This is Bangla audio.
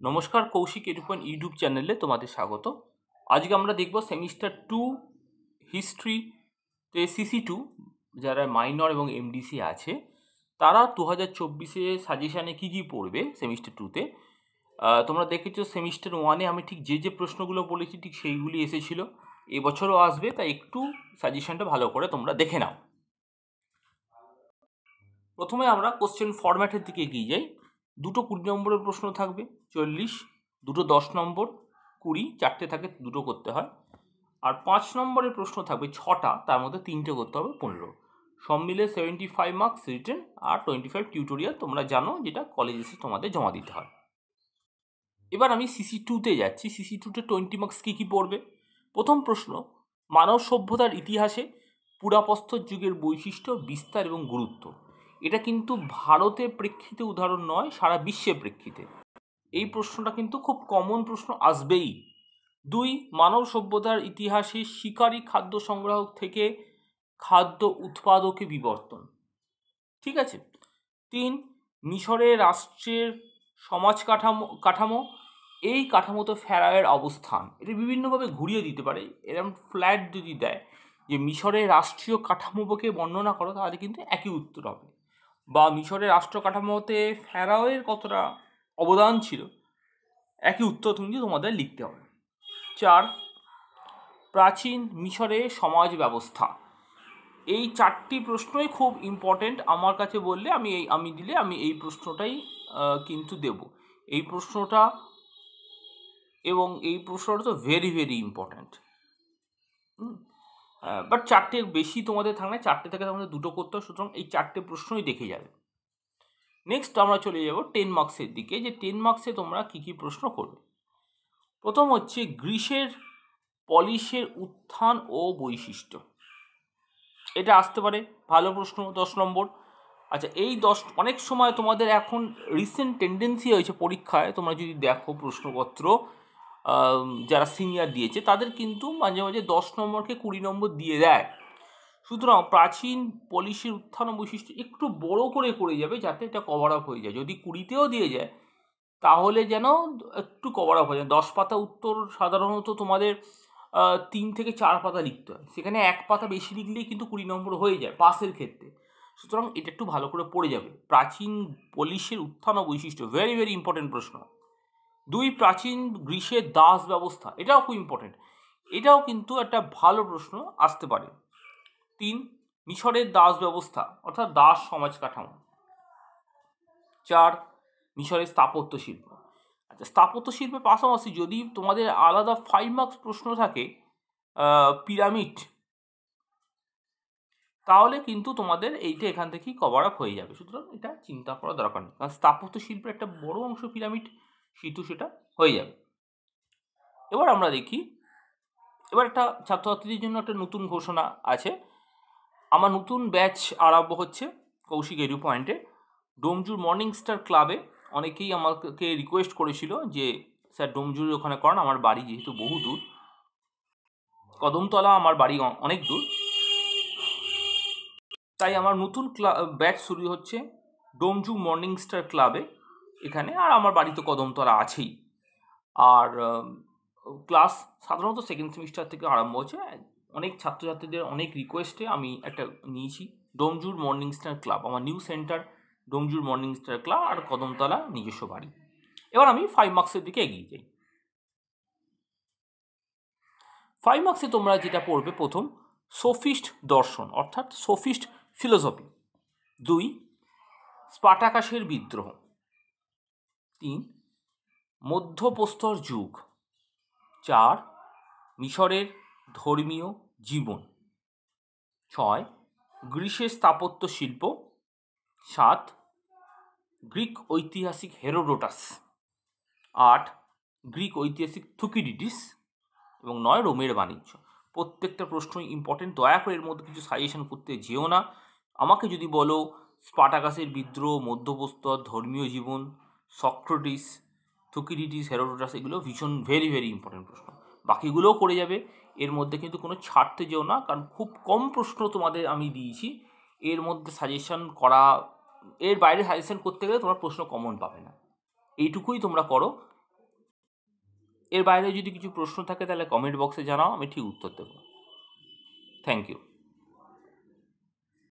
নমস্কার, কৌশিক এডুপয়েন ইউটিউব চ্যানেলে তোমাদের স্বাগত। আজকে আমরা দেখব সেমিস্টার 2 হিস্ট্রিতে CC2 যারা মাইনর এবং MDC আছে তারা 2024-এ সাজেশানে কী পড়বে সেমিস্টার 2-তে। তোমরা দেখেছো সেমিস্টার 1-এ আমি ঠিক যে প্রশ্নগুলো বলেছি ঠিক সেইগুলি এসেছিলো, এবছরও আসবে, তাই একটু সাজেশানটা ভালো করে তোমরা দেখে নাও। প্রথমে আমরা কোশ্চেন ফরম্যাটের দিকে এগিয়ে যাই। দুটো 20 নম্বরের প্রশ্ন থাকবে 40, দুটো 10 নম্বর 20, চারটে থাকে দুটো করতে হয়। আর 5 নম্বরের প্রশ্ন থাকবে 6টা, তার মধ্যে 3টে করতে হবে 15। সব মিলে 75 মার্কস রিটেন আর 25 টিউটোরিয়াল, তোমরা জানো যেটা কলেজে এসে তোমাদের জমা দিতে হয়। এবার আমি CC2-তে যাচ্ছি। CC2-তে 20 মার্কস কী পড়বে। প্রথম প্রশ্ন, মানব সভ্যতার ইতিহাসে পুরাপ্রস্তর যুগের বৈশিষ্ট্য, বিস্তার এবং গুরুত্ব। এটা কিন্তু ভারতের প্রেক্ষিতে উদাহরণ নয়, সারা বিশ্বের প্রেক্ষিতে এই প্রশ্নটা কিন্তু খুব কমন প্রশ্ন আসবেই। 2, মানব সভ্যতার ইতিহাসে শিকারী খাদ্য সংগ্রাহক থেকে খাদ্য উৎপাদকে বিবর্তন। ঠিক আছে। 3, মিশরের রাষ্ট্রের সমাজ কাঠামো এই কাঠামোতে ফেরাওয়ের অবস্থান। এটা বিভিন্নভাবে ঘুরিয়ে দিতে পারে। এরকম ফ্ল্যাট যদি দেয় যে মিশরের রাষ্ট্রীয় কাঠামোকে বর্ণনা করো, তাহলে কিন্তু একই উত্তর হবে। বা মিশরের রাষ্ট্র কাঠামোতে ফেরাওয়ের কতটা অবদান ছিল, একই উত্তর কিন্তু তোমাদের লিখতে হবে। 4, প্রাচীন মিশরের সমাজ ব্যবস্থা। এই 4টি প্রশ্নই খুব ইম্পর্টেন্ট আমার কাছে। বললে আমি এই প্রশ্নটাই কিন্তু দেব। এই প্রশ্নটা এবং এই প্রশ্নটা তো ভেরি ভেরি ইম্পর্ট্যান্ট। বাট 4টে বেশি তোমাদের থাকবে, 4টে থেকে তোমাদের দুটো করতে হবে, সুতরাং এই 4টে প্রশ্নই দেখে যাবে। নেক্সট আমরা চলে যাব 10 মার্কসের দিকে, যে 10 মার্কসে তোমরা কী প্রশ্ন করবে। প্রথম হচ্ছে গ্রিসের পলিশের উত্থান ও বৈশিষ্ট্য। এটা আসতে পারে, ভালো প্রশ্ন, 10 নম্বর। আচ্ছা, এই অনেক সময় তোমাদের এখন রিসেন্ট টেন্ডেন্সি হয়েছে পরীক্ষায়, তোমরা যদি দেখো প্রশ্নপত্র যারা সিনিয়র দিয়েছে তাদের কিন্তু মাঝে মাঝে 10 নম্বরকে 20 নম্বর দিয়ে দেয়। সুতরাং প্রাচীন পলিশের উত্থান ও বৈশিষ্ট্য একটু বড় করে যাবে, যাতে এটা কভার আপ হয়ে যায়। যদি 20তেও দিয়ে যায় তাহলে যেন একটু কভার আপ হয়ে যায়। 10 পাতা উত্তর সাধারণত তোমাদের 3 থেকে 4 পাতা লিখতে হয়, সেখানে 1 পাতা বেশি লিখলেই কিন্তু 20 নম্বর হয়ে যায় পাসের ক্ষেত্রে। সুতরাং এটা একটু ভালো করে পড়ে যাবে। প্রাচীন পলিশের উত্থান ও বৈশিষ্ট্য, ভেরি ভেরি ইম্পর্টেন্ট প্রশ্ন। 2, প্রাচীন গ্রিসের দাস ব্যবস্থা, এটাও খুব ইম্পর্টেন্ট, এটাও কিন্তু একটা ভালো প্রশ্ন আসতে পারে। 3, মিশরের দাস ব্যবস্থা অর্থাৎ দাস সমাজ কাঠামো। 4, মিশরের স্থাপত্য শিল্প। আচ্ছা, স্থাপত্য শিল্পের পাশাপাশি যদি তোমাদের আলাদা 5 মার্কস প্রশ্ন থাকে পিরামিড, তাহলে কিন্তু তোমাদের এইটা এখান থেকেই কভার আপ হয়ে যাবে। সুতরাং এটা চিন্তা করা দরকার নেই, কারণ স্থাপত্য শিল্পের একটা বড় অংশ পিরামিড, কিন্তু সেটা হয়ে যাবে। এবার আমরা দেখি, এবার একটা ছাত্রছাত্রীদের জন্য একটা নতুন ঘোষণা আছে। আমার নতুন ব্যাচ আরম্ভ হচ্ছে কৌশিক এডু পয়েন্টে, ডোমজুর মর্নিং স্টার ক্লাবে। অনেকেই আমাকে রিকোয়েস্ট করেছিল যে স্যার ডোমজুরের ওখানে করান, আমার বাড়ি যেহেতু বহু দূর, কদমতলা আমার বাড়ি অনেক দূর, তাই আমার নতুন ব্যাচ শুরু হচ্ছে ডোমজু মর্নিং স্টার ক্লাবে এখানে। আর আমার বাড়ি তো কদমতলা আছেই। আর ক্লাস সাধারণত সেকেন্ড সেমিস্টার থেকে আরম্ভ হচ্ছে। অনেক ছাত্রছাত্রীদের অনেক রিকোয়েস্টে আমি একটা নিয়েছি ডোমজুর মর্নিং স্টার ক্লাব, আমার new centre Domjur morning star club, আর কদমতলা নিজস্ব বাড়ি। এবার আমি 5 মার্কসের দিকে এগিয়ে যাই। 5 মার্কসে তোমরা যেটা পড়বে, প্রথম সোফিস্ট দর্শন অর্থাৎ সোফিস্ট ফিলোসফি। 2, স্পার্টাকাসের বিদ্রোহ। 3, মধ্যপ্রস্তর যুগ। 4, মিশরের ধর্মীয় জীবন। 6, গ্রিসের স্থাপত্য শিল্প। 7, গ্রিক ঐতিহাসিক হেরোডোটাস। 8, গ্রিক ঐতিহাসিক থুকিডিডিস। এবং 9, রোমের বাণিজ্য। প্রত্যেকটা প্রশ্নই ইম্পর্টেন্ট, দয়া করে এর মধ্যে কিছু সাজেশন করতে যেও না। আমাকে যদি বলো স্পার্টাকাসের বিদ্রোহ, মধ্যপ্রস্তর, ধর্মীয় জীবন, সক্রেটিস, থুকিডিডিস, হেরোডোটাস, এগুলো ভীষণ ভেরি ভেরি ইম্পর্টেন্ট প্রশ্ন। বাকিগুলোও করে যাবে, এর মধ্যে কিন্তু কোনো ছাড়তে যেও না, কারণ খুব কম প্রশ্ন তোমাদের আমি দিয়েছি। এর মধ্যে সাজেশন করা, এর বাইরে সাজেশন করতে গেলে তোমরা প্রশ্ন কমন পাবে না। এইটুকুই তোমরা করো, এর বাইরে যদি কিছু প্রশ্ন থাকে তাহলে কমেন্ট বক্সে জানাও, আমি ঠিক উত্তর দেবো। Thank you.